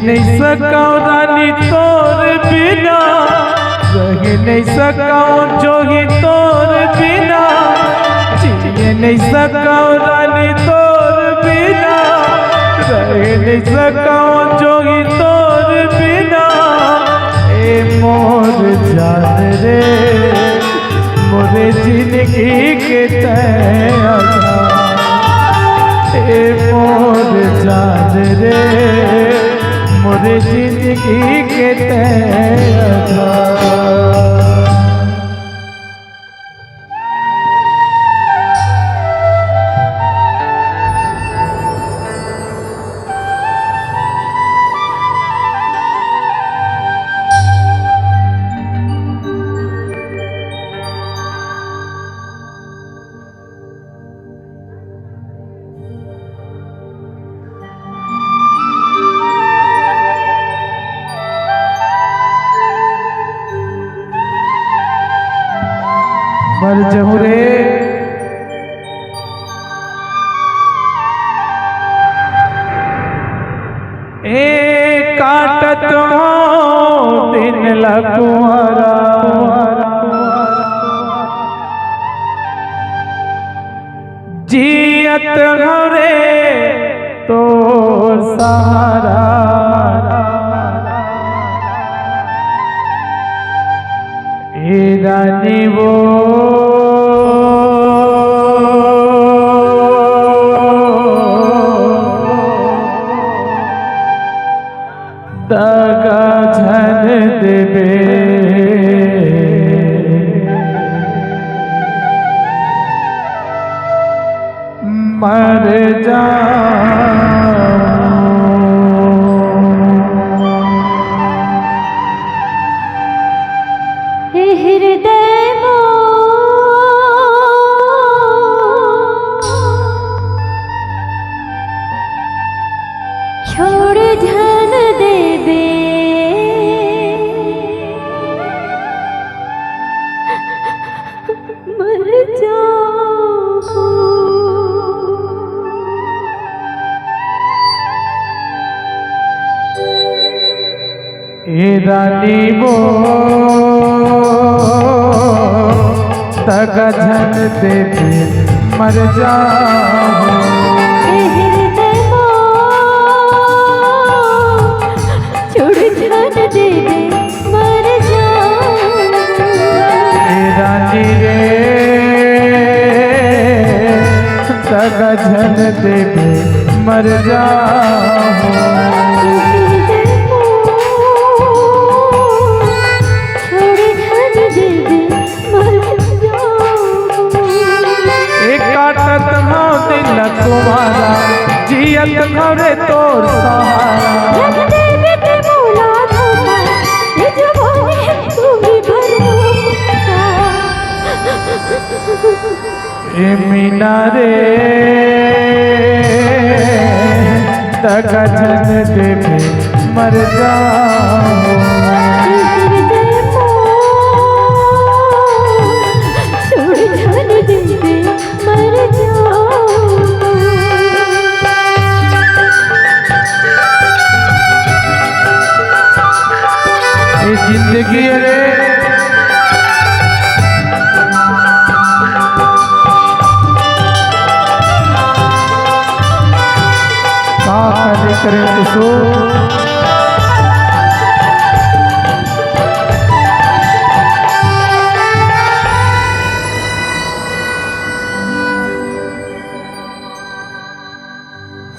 नहीं सकाऊं रानी तोर बिना, रह नहीं सकाऊं जोगी तोर बिना, जिए नहीं सकाऊं रानी तोर बिना, रह नहीं सकाऊं जोगी तोर बिना। ए मोर जान रे मोरे जिंदगी के तैयार, ए मोर जान रे मोरे जिंदगी के तैयार। मर जाऊं रे ए काटत हो दिन लकुआरा, जियत हो रे तो सारा, ए रानी वो दगा झन देवे, मर जा हृदय मो छोड़ धन देवे, मर जाऊं। ए रानी वो दगा झन देवे, मर जाऊं। दगा झन देवे मर जाऊं। एक काटत मौत लकुआरा, जियत घरे तोर सहारा, ए मीना रे दगा झन देवे मर जाऊं। ये जिंदगी रे करे कुसो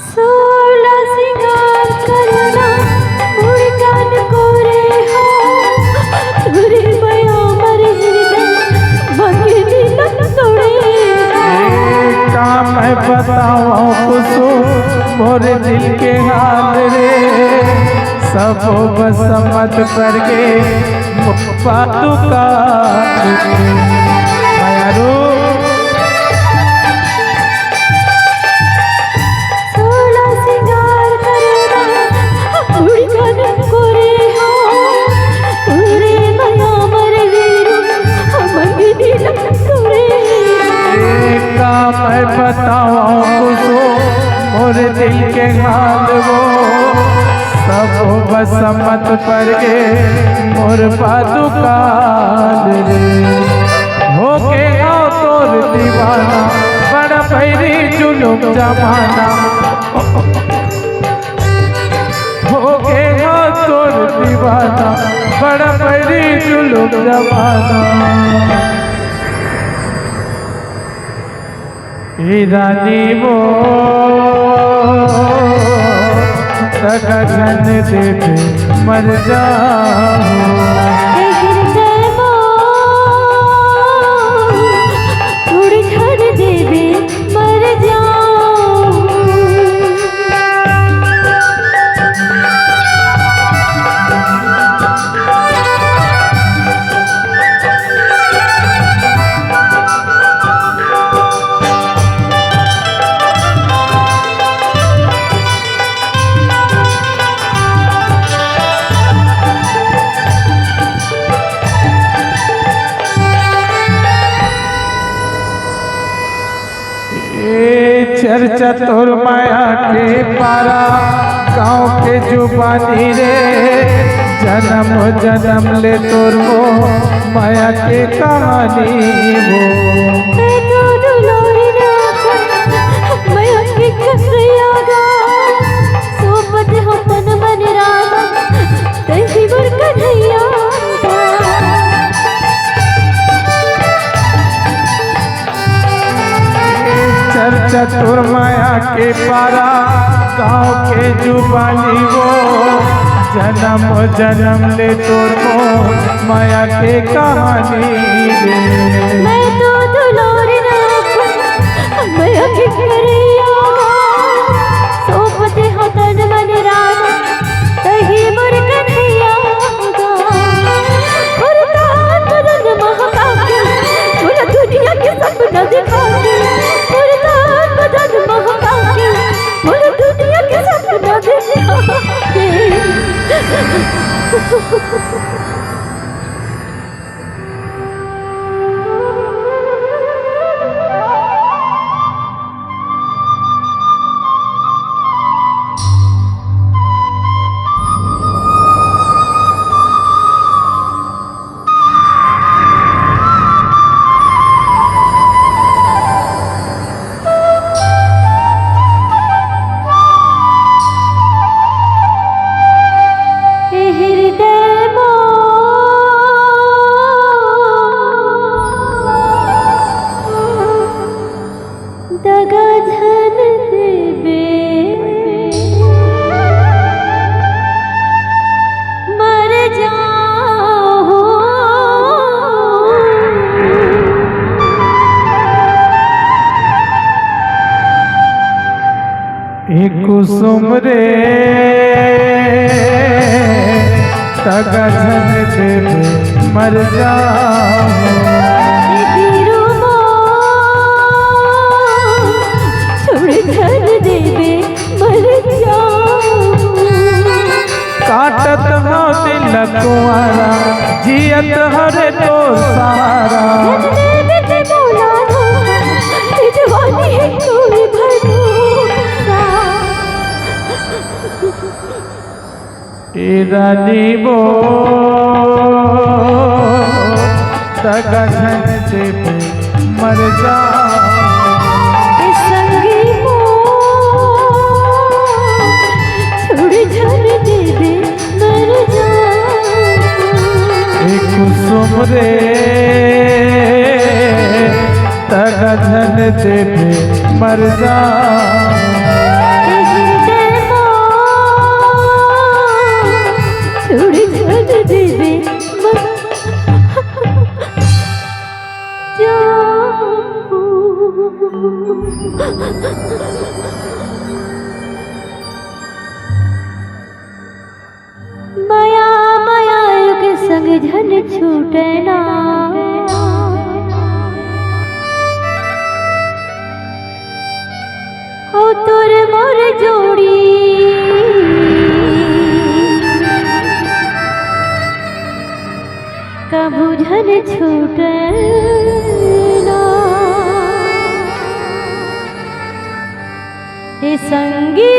सोला सिंगार करना मुड़कान कोरे हो, तुरे बया मर हृदय बंगी लग तोड़े। काम है बताओ कुसो मोरे दिल के हाल रे, सब बसमत पर के पातू का मायारू। सोला सिंगार करना मुड़कान कोरे हो, तुरे बया मर हृदय बंगी लग तोड़े। काम है बताओ कुसो मोरे दिल के हाल वो, सब बसमत पर गे मोर पादुकाल रे होके आओ तोर दीवाना बड़ा पैरी जुलुम जमाना होके आओ तोर दीवाना बड़ा पैरी जुलुम जमाना रानी वो गगन देवे मर जाऊं थोड़ी धन देवे मर जाऊं चर्चा तोर माया के पारा गाँव के जुबानी रे जन्म जन्म ले तोर वो माया के कहानी वो चतुर माया के पारा गाँव के जुबानी वो जन्म जन्म ले तोर को माया के कहानी रे मैं तो दुलारी माया के करिया सोपते हो तन मन राम तही मोर कन्हैया और तान बदन महका के पूरा दुनिया के सपना दिखा के बदन महका के पूरी दुनिया के सपना दिखा के कुसुम रे गगन देवे मर जाऊं धन देवे मर जाऊं काटत हो दिल कुआरा जियत हरे तो सारा रानी वो गगन देवे मर जाऊं संगी हो थोड़ी धन देवे मर जाऊं कुसुम रे गगन देवे मर जाऊं थोड़ी धन देवे मर माया माया के संग झन छूटे ना हो तोरे मोर जोड़ी कभू झन छूटे ना हे संगी